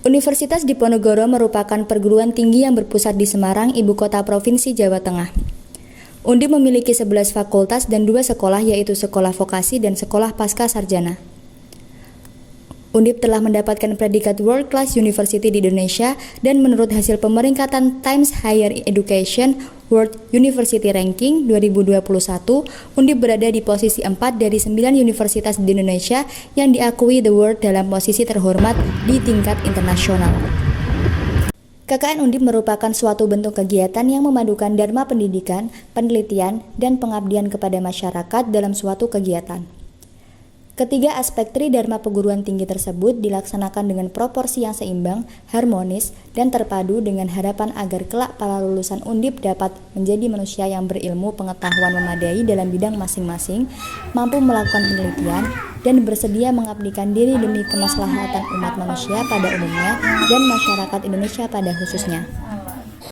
Universitas Diponegoro merupakan perguruan tinggi yang berpusat di Semarang, ibu kota Provinsi Jawa Tengah. Undip memiliki 11 fakultas dan 2 sekolah, yaitu Sekolah Vokasi dan Sekolah Pasca Sarjana. Undip telah mendapatkan predikat World Class University di Indonesia dan menurut hasil pemeringkatan Times Higher Education World University Ranking 2021, Undip berada di posisi 4 dari 9 universitas di Indonesia yang diakui The World dalam posisi terhormat di tingkat internasional. KKN Undip merupakan suatu bentuk kegiatan yang memadukan dharma pendidikan, penelitian, dan pengabdian kepada masyarakat dalam suatu kegiatan. Ketiga aspek tridharma perguruan tinggi tersebut dilaksanakan dengan proporsi yang seimbang, harmonis, dan terpadu dengan harapan agar kelak para lulusan Undip dapat menjadi manusia yang berilmu pengetahuan memadai dalam bidang masing-masing, mampu melakukan penelitian, dan bersedia mengabdikan diri demi kemaslahatan umat manusia pada umumnya dan masyarakat Indonesia pada khususnya.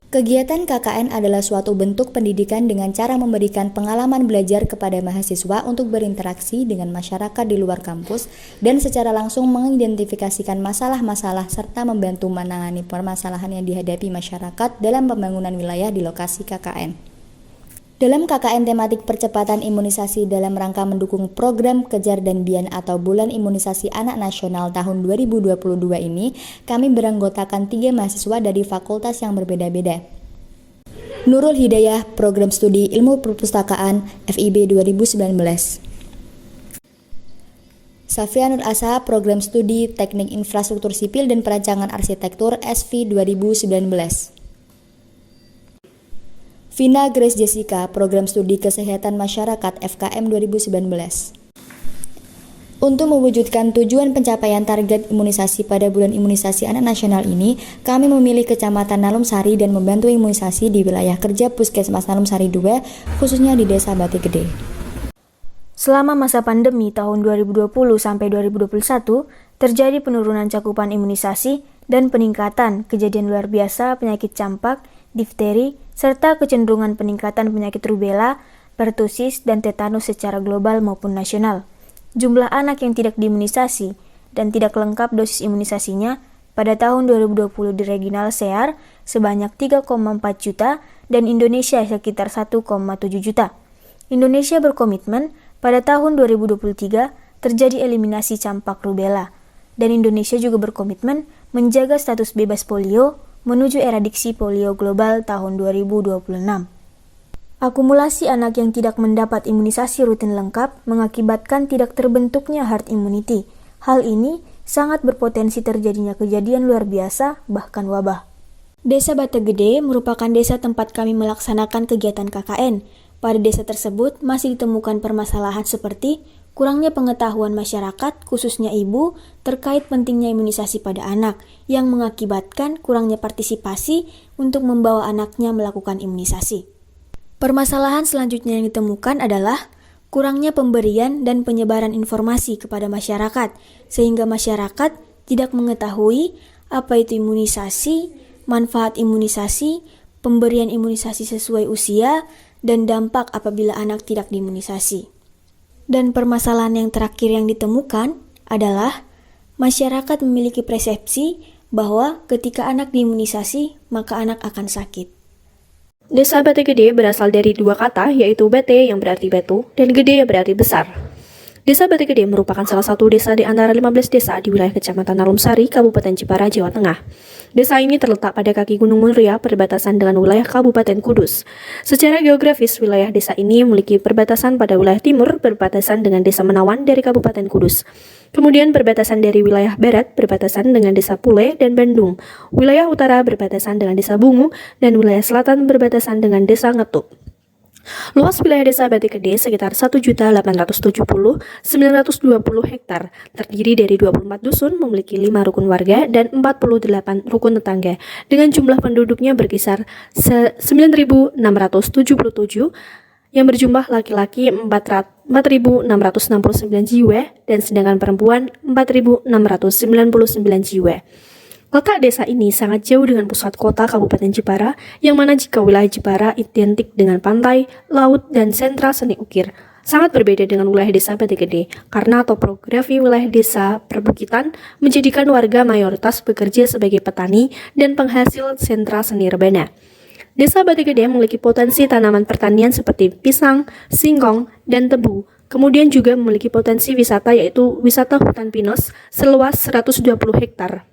Kegiatan KKN adalah suatu bentuk pendidikan dengan cara memberikan pengalaman belajar kepada mahasiswa untuk berinteraksi dengan masyarakat di luar kampus dan secara langsung mengidentifikasikan masalah-masalah serta membantu menangani permasalahan yang dihadapi masyarakat dalam pembangunan wilayah di lokasi KKN. Dalam KKN tematik percepatan imunisasi dalam rangka mendukung program Kejar dan Bian atau Bulan Imunisasi Anak Nasional tahun 2022 ini, kami beranggotakan 3 mahasiswa dari fakultas yang berbeda-beda. Nurul Hidayah, Program Studi Ilmu Perpustakaan, FIB 2019. Safia Nur Asa, Program Studi Teknik Infrastruktur Sipil dan Perancangan Arsitektur, SV 2019. Vina Grace Jessica, Program Studi Kesehatan Masyarakat FKM 2019. Untuk mewujudkan tujuan pencapaian target imunisasi pada bulan imunisasi anak nasional ini, kami memilih Kecamatan Nalumsari dan membantu imunisasi di wilayah kerja Puskesmas Nalumsari 2, khususnya di Desa Bati Gede. Selama masa pandemi tahun 2020 sampai 2021, terjadi penurunan cakupan imunisasi dan peningkatan kejadian luar biasa penyakit campak, difteri, serta kecenderungan peningkatan penyakit rubella, pertusis, dan tetanus secara global maupun nasional. Jumlah anak yang tidak diimunisasi dan tidak lengkap dosis imunisasinya pada tahun 2020 di regional SEAR sebanyak 3,4 juta dan Indonesia sekitar 1,7 juta. Indonesia berkomitmen pada tahun 2023 terjadi eliminasi campak rubella, dan Indonesia juga berkomitmen menjaga status bebas polio menuju eradiksi polio global tahun 2026. Akumulasi anak yang tidak mendapat imunisasi rutin lengkap mengakibatkan tidak terbentuknya herd immunity. Hal ini sangat berpotensi terjadinya kejadian luar biasa, bahkan wabah. Desa Batu Gede merupakan desa tempat kami melaksanakan kegiatan KKN. Pada desa tersebut masih ditemukan permasalahan seperti kurangnya pengetahuan masyarakat, khususnya ibu, terkait pentingnya imunisasi pada anak, yang mengakibatkan kurangnya partisipasi untuk membawa anaknya melakukan imunisasi. Permasalahan selanjutnya yang ditemukan adalah kurangnya pemberian dan penyebaran informasi kepada masyarakat, sehingga masyarakat tidak mengetahui apa itu imunisasi, manfaat imunisasi, pemberian imunisasi sesuai usia, dan dampak apabila anak tidak diimunisasi. Dan permasalahan yang terakhir yang ditemukan adalah masyarakat memiliki persepsi bahwa ketika anak diimunisasi, maka anak akan sakit. Desa Batu Gede berasal dari 2 kata, yaitu bate yang berarti batu dan gede yang berarti besar. Desa Batu Gede merupakan salah satu desa di antara 15 desa di wilayah Kecamatan Nalumsari, Kabupaten Jepara, Jawa Tengah. Desa ini terletak pada kaki Gunung Muria, perbatasan dengan wilayah Kabupaten Kudus. Secara geografis, wilayah desa ini memiliki perbatasan pada wilayah timur, berbatasan dengan Desa Menawan dari Kabupaten Kudus. Kemudian perbatasan dari wilayah barat, berbatasan dengan Desa Pule dan Bandung. Wilayah utara berbatasan dengan Desa Bungu, dan wilayah selatan berbatasan dengan Desa Ngetuk. Luas wilayah Desa Batu Gede sekitar 1.870.920 hektar, terdiri dari 24 dusun, memiliki 5 rukun warga dan 48 rukun tetangga, dengan jumlah penduduknya berkisar 9.677, yang berjumlah laki-laki 4.669 jiwa dan sedangkan perempuan 4.699 jiwa. Letak desa ini sangat jauh dengan pusat kota Kabupaten Jepara, yang mana jika wilayah Jepara identik dengan pantai, laut, dan sentra seni ukir. sangat berbeda dengan wilayah desa Batu Gede karena topografi wilayah desa perbukitan menjadikan warga mayoritas bekerja sebagai petani dan penghasil sentra seni rebana. Desa Batu Gede memiliki potensi tanaman pertanian seperti pisang, singkong, dan tebu. Kemudian juga memiliki potensi wisata yaitu wisata hutan pinus seluas 120 hektar.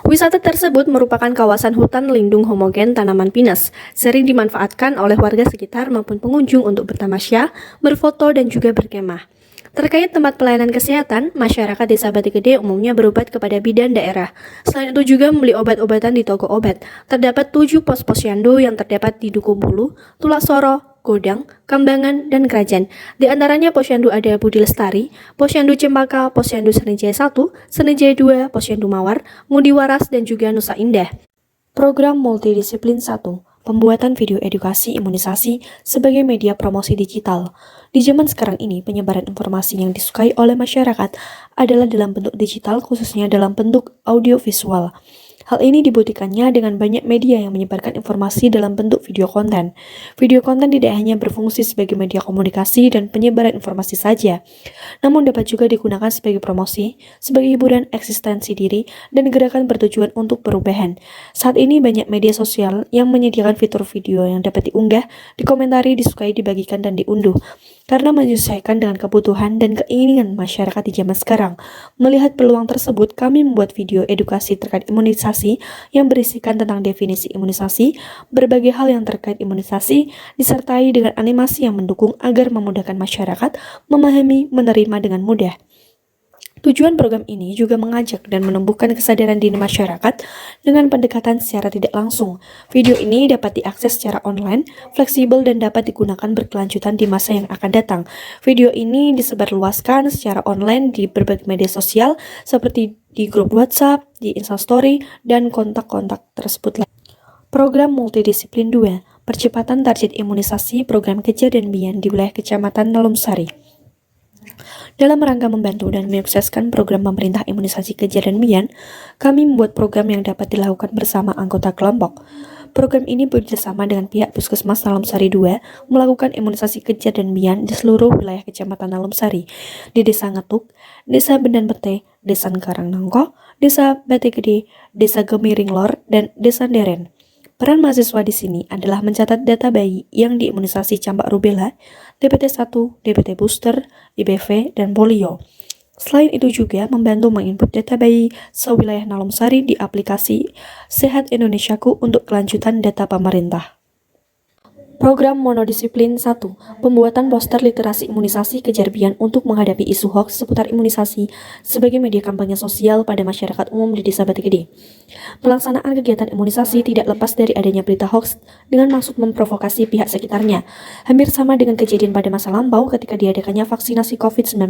Wisata tersebut merupakan kawasan hutan lindung homogen tanaman pinus, sering dimanfaatkan oleh warga sekitar maupun pengunjung untuk bertamasya, berfoto, dan juga berkemah. Terkait tempat pelayanan kesehatan, masyarakat desa Batu Gede umumnya berobat kepada bidan daerah. Selain itu juga membeli obat-obatan di toko obat. Terdapat 7 pos posyandu yang terdapat di Duku Bulu, Tulak Soro, Godang, Kambangan, dan Krajan. Di antaranya posyandu ada Budi Lestari, posyandu Cempaka, posyandu Serinjaya 1, Serinjaya 2, posyandu Mawar, Ngudi Waras, dan juga Nusa Indah. Program multidisiplin 1. Pembuatan video edukasi imunisasi sebagai media promosi digital. Di zaman sekarang ini, penyebaran informasi yang disukai oleh masyarakat adalah dalam bentuk digital, khususnya dalam bentuk audiovisual. Hal ini dibuktikannya dengan banyak media yang menyebarkan informasi dalam bentuk video konten. Video konten tidak hanya berfungsi sebagai media komunikasi dan penyebaran informasi saja, namun dapat juga digunakan sebagai promosi, sebagai hiburan eksistensi diri, dan gerakan bertujuan untuk perubahan. Saat ini banyak media sosial yang menyediakan fitur video yang dapat diunggah, dikomentari, disukai, dibagikan, dan diunduh. Karena menyesuaikan dengan kebutuhan dan keinginan masyarakat di zaman sekarang. Melihat peluang tersebut, kami membuat video edukasi terkait imunisasi yang berisikan tentang definisi imunisasi, berbagai hal yang terkait imunisasi, disertai dengan animasi yang mendukung agar memudahkan masyarakat memahami, menerima dengan mudah. Tujuan program ini juga mengajak dan menumbuhkan kesadaran diri masyarakat dengan pendekatan secara tidak langsung. Video ini dapat diakses secara online, fleksibel, dan dapat digunakan berkelanjutan di masa yang akan datang. Video ini disebarluaskan secara online di berbagai media sosial seperti di grup WhatsApp, di Instastory, dan kontak-kontak tersebut. Program multidisiplin 2. Percepatan target imunisasi program Kejar dan Bian di wilayah Kecamatan Nalumsari. Dalam rangka membantu dan menyukseskan program pemerintah imunisasi Kejar dan Bian, kami membuat program yang dapat dilakukan bersama anggota kelompok. Program ini bekerjasama dengan pihak Puskesmas Nalumsari 2 melakukan imunisasi Kejar dan Bian di seluruh wilayah Kecamatan Nalumsari, di Desa Ngetuk, Desa Bendan Pete, Desa Karangnangko, Desa Batu Gede, Desa Gemiring Lor, dan Desa Deren. Peran mahasiswa di sini adalah mencatat data bayi yang diimunisasi campak rubella, DPT-1, DPT booster, IBV, dan polio. Selain itu juga membantu menginput data bayi sewilayah Nalumsari di aplikasi Sehat Indonesiaku untuk kelanjutan data pemerintah. Program monodisiplin 1. Pembuatan poster literasi imunisasi Kejar Bian untuk menghadapi isu hoaks seputar imunisasi sebagai media kampanye sosial pada masyarakat umum di Desa Batu Gede. Pelaksanaan kegiatan imunisasi tidak lepas dari adanya berita hoaks dengan maksud memprovokasi pihak sekitarnya. Hampir sama dengan kejadian pada masa lampau ketika diadakannya vaksinasi COVID-19.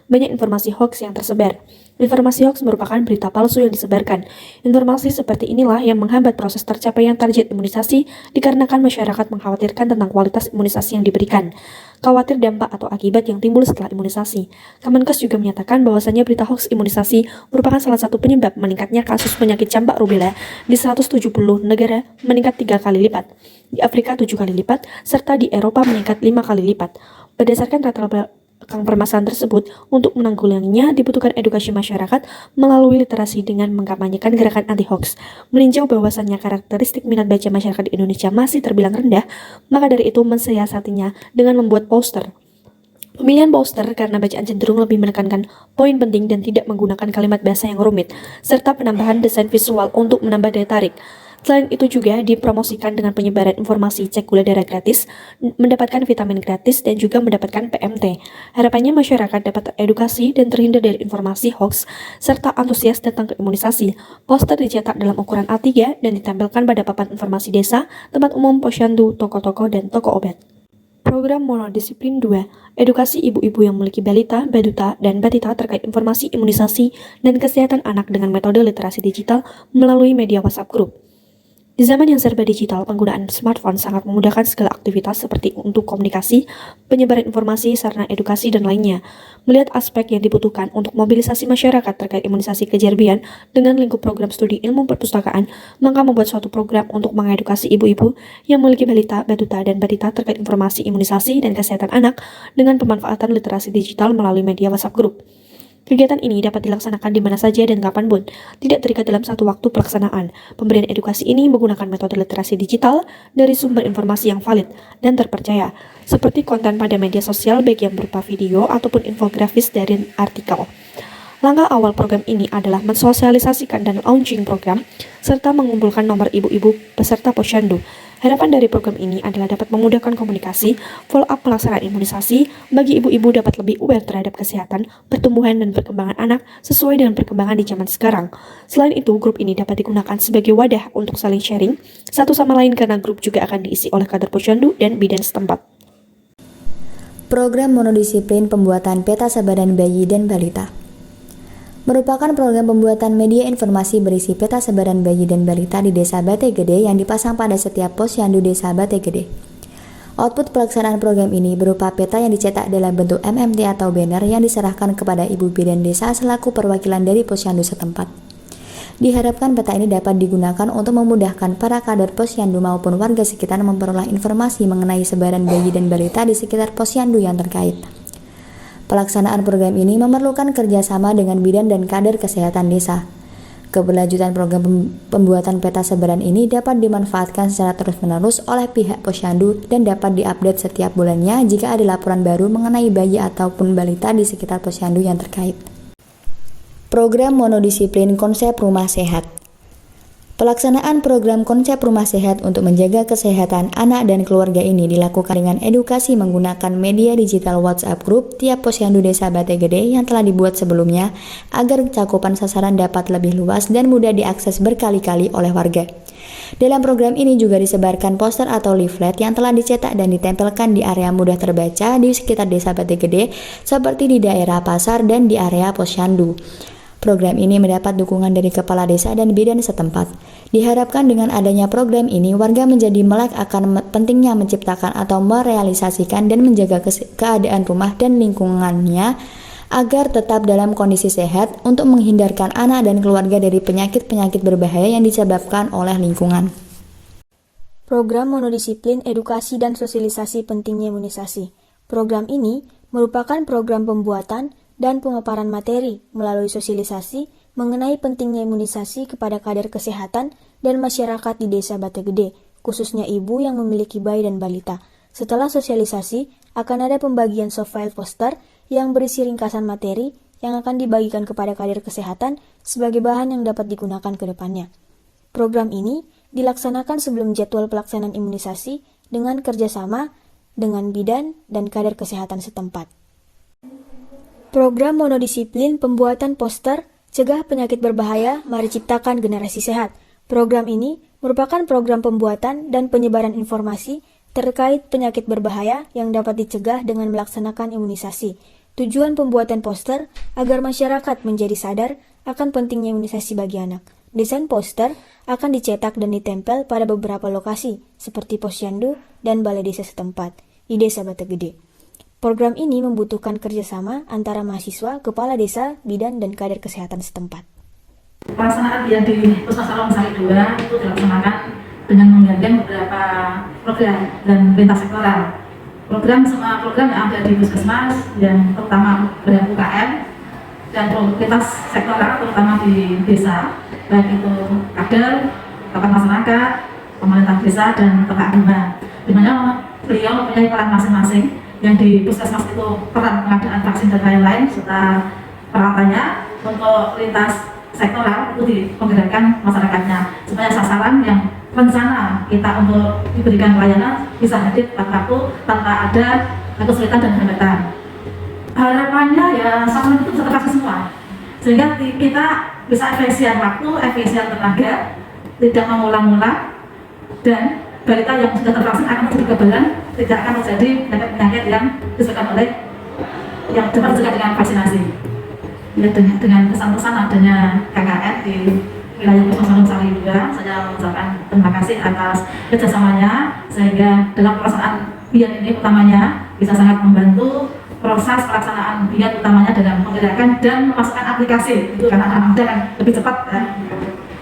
Banyak informasi hoaks yang tersebar. Informasi hoaks merupakan berita palsu yang disebarkan. Informasi seperti inilah yang menghambat proses tercapainya target imunisasi dikarenakan masyarakat mengkhawatirkan tentang kualitas imunisasi yang diberikan. Khawatir dampak atau akibat yang timbul setelah imunisasi. Kemenkes juga menyatakan bahwasannya berita hoaks imunisasi merupakan salah satu penyebab meningkatnya kasus penyakit campak rubella di 170 negara meningkat 3 kali lipat, di Afrika 7 kali lipat, serta di Eropa meningkat 5 kali lipat. Berdasarkan rata-rata permasalahan tersebut, untuk menanggulanginya dibutuhkan edukasi masyarakat melalui literasi dengan mengkampanyekan gerakan anti-hoax. Meninjau bahwasannya karakteristik minat baca masyarakat di Indonesia masih terbilang rendah, maka dari itu mensiasatinya dengan membuat poster. Pemilihan poster karena bacaan cenderung lebih menekankan poin penting dan tidak menggunakan kalimat bahasa yang rumit, serta penambahan desain visual untuk menambah daya tarik. Selain itu juga dipromosikan dengan penyebaran informasi cek gula darah gratis, mendapatkan vitamin gratis, dan juga mendapatkan PMT. Harapannya masyarakat dapat teredukasi dan terhindar dari informasi hoax, serta antusias tentang imunisasi. Poster dicetak dalam ukuran A3 dan ditempelkan pada papan informasi desa, tempat umum, posyandu, toko-toko, dan toko obat. Program monodisiplin 2, edukasi ibu-ibu yang memiliki balita, baduta, dan batita terkait informasi imunisasi dan kesehatan anak dengan metode literasi digital melalui media WhatsApp Group. Di zaman yang serba digital, penggunaan smartphone sangat memudahkan segala aktivitas seperti untuk komunikasi, penyebaran informasi, sarana edukasi, dan lainnya. Melihat aspek yang dibutuhkan untuk mobilisasi masyarakat terkait imunisasi kejar bian dengan lingkup program studi ilmu perpustakaan, maka membuat suatu program untuk mengedukasi ibu-ibu yang memiliki balita, batuta, dan batita terkait informasi imunisasi dan kesehatan anak dengan pemanfaatan literasi digital melalui media WhatsApp Group. Kegiatan ini dapat dilaksanakan di mana saja dan kapanpun, tidak terikat dalam satu waktu pelaksanaan. Pemberian edukasi ini menggunakan metode literasi digital dari sumber informasi yang valid dan terpercaya, seperti konten pada media sosial baik yang berupa video ataupun infografis dari artikel. Langkah awal program ini adalah mensosialisasikan dan launching program, serta mengumpulkan nomor ibu-ibu peserta posyandu. Harapan dari program ini adalah dapat memudahkan komunikasi, follow-up pelaksanaan imunisasi, bagi ibu-ibu dapat lebih aware terhadap kesehatan, pertumbuhan, dan perkembangan anak sesuai dengan perkembangan di zaman sekarang. Selain itu, grup ini dapat digunakan sebagai wadah untuk saling sharing satu sama lain karena grup juga akan diisi oleh kader posyandu dan bidan setempat. Program monodisiplin pembuatan peta sebaran bayi dan balita merupakan program pembuatan media informasi berisi peta sebaran bayi dan balita di Desa Bate Gede yang dipasang pada setiap posyandu Desa Bate Gede. Output pelaksanaan program ini berupa peta yang dicetak dalam bentuk MMT atau banner yang diserahkan kepada ibu bidan desa selaku perwakilan dari posyandu setempat. Diharapkan peta ini dapat digunakan untuk memudahkan para kader posyandu maupun warga sekitar memperoleh informasi mengenai sebaran bayi dan balita di sekitar posyandu yang terkait. Pelaksanaan program ini memerlukan kerjasama dengan bidan dan kader kesehatan desa. Keberlanjutan program pembuatan peta sebaran ini dapat dimanfaatkan secara terus-menerus oleh pihak posyandu dan dapat diupdate setiap bulannya jika ada laporan baru mengenai bayi ataupun balita di sekitar posyandu yang terkait. Program monodisiplin konsep rumah sehat. Pelaksanaan program konsep rumah sehat untuk menjaga kesehatan anak dan keluarga ini dilakukan dengan edukasi menggunakan media digital WhatsApp Group tiap posyandu Desa Bate Gede yang telah dibuat sebelumnya agar cakupan sasaran dapat lebih luas dan mudah diakses berkali-kali oleh warga. Dalam program ini juga disebarkan poster atau leaflet yang telah dicetak dan ditempelkan di area mudah terbaca di sekitar Desa Bate Gede seperti di daerah pasar dan di area posyandu. Program ini mendapat dukungan dari kepala desa dan bidan setempat. Diharapkan dengan adanya program ini, warga menjadi melek akan pentingnya menciptakan atau merealisasikan dan menjaga keadaan rumah dan lingkungannya agar tetap dalam kondisi sehat untuk menghindarkan anak dan keluarga dari penyakit-penyakit berbahaya yang disebabkan oleh lingkungan. Program monodisiplin edukasi dan sosialisasi pentingnya imunisasi. Program ini merupakan program pembuatan dan pemaparan materi melalui sosialisasi mengenai pentingnya imunisasi kepada kader kesehatan dan masyarakat di Desa Bate Gede, khususnya ibu yang memiliki bayi dan balita. Setelah sosialisasi, akan ada pembagian soft file poster yang berisi ringkasan materi yang akan dibagikan kepada kader kesehatan sebagai bahan yang dapat digunakan ke depannya. Program ini dilaksanakan sebelum jadwal pelaksanaan imunisasi dengan kerjasama dengan bidan dan kader kesehatan setempat. Program monodisiplin pembuatan poster Cegah Penyakit Berbahaya, Mari Ciptakan Generasi Sehat. Program ini merupakan program pembuatan dan penyebaran informasi terkait penyakit berbahaya yang dapat dicegah dengan melaksanakan imunisasi. Tujuan pembuatan poster agar masyarakat menjadi sadar akan pentingnya imunisasi bagi anak. Desain poster akan dicetak dan ditempel pada beberapa lokasi seperti posyandu dan balai desa setempat di Desa Bate Gede. Program ini membutuhkan kerjasama antara mahasiswa, kepala desa, bidan, dan kader kesehatan setempat. Pelaksanaan yang di Puskesmas Alomsari 2 itu dilaksanakan dengan menggandeng beberapa program dan lintas sektoral. Semua program yang ada di Puskesmas yang terutama berhubungan UKM dan lintas sektoral terutama di desa, baik itu kader, tokoh masyarakat, pemerintah desa, dan tokoh agama, di mana beliau mempunyai peran masing-masing. Yang di Puskesmas itu peran pengadaan vaksin dan lain-lain serta peralatannya. Untuk lintas sektoral itu di penggerakkan masyarakatnya supaya sasaran yang rencana kita untuk diberikan pelayanan bisa hadir tepat waktu tanpa ada kesulitan dan hambatan. Harapannya ya sasaran itu bisa terkasih semua sehingga kita bisa efisien waktu, efisien tenaga, tidak mengulang-ulang, dan balita yang sudah tervaksin akan menjadi kekebalan, tidak akan terjadi penyakit yang disebabkan oleh yang dapat dicegah dengan vaksinasi. Ya, dengan pesan-pesan adanya KKN di wilayah Puskesmas Sari juga. Saya mengucapkan terima kasih atas kerjasamanya sehingga dalam pelaksanaan BIAT ini utamanya bisa sangat membantu proses pelaksanaan BIAT utamanya dalam menggerakkan dan memasukkan aplikasi itu karena anak muda kan lebih cepat kan.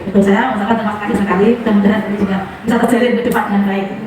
Itu saya mengucapkan terima kasih sekali, mudah-mudahan ini juga bisa terjalin ke depan dengan baik.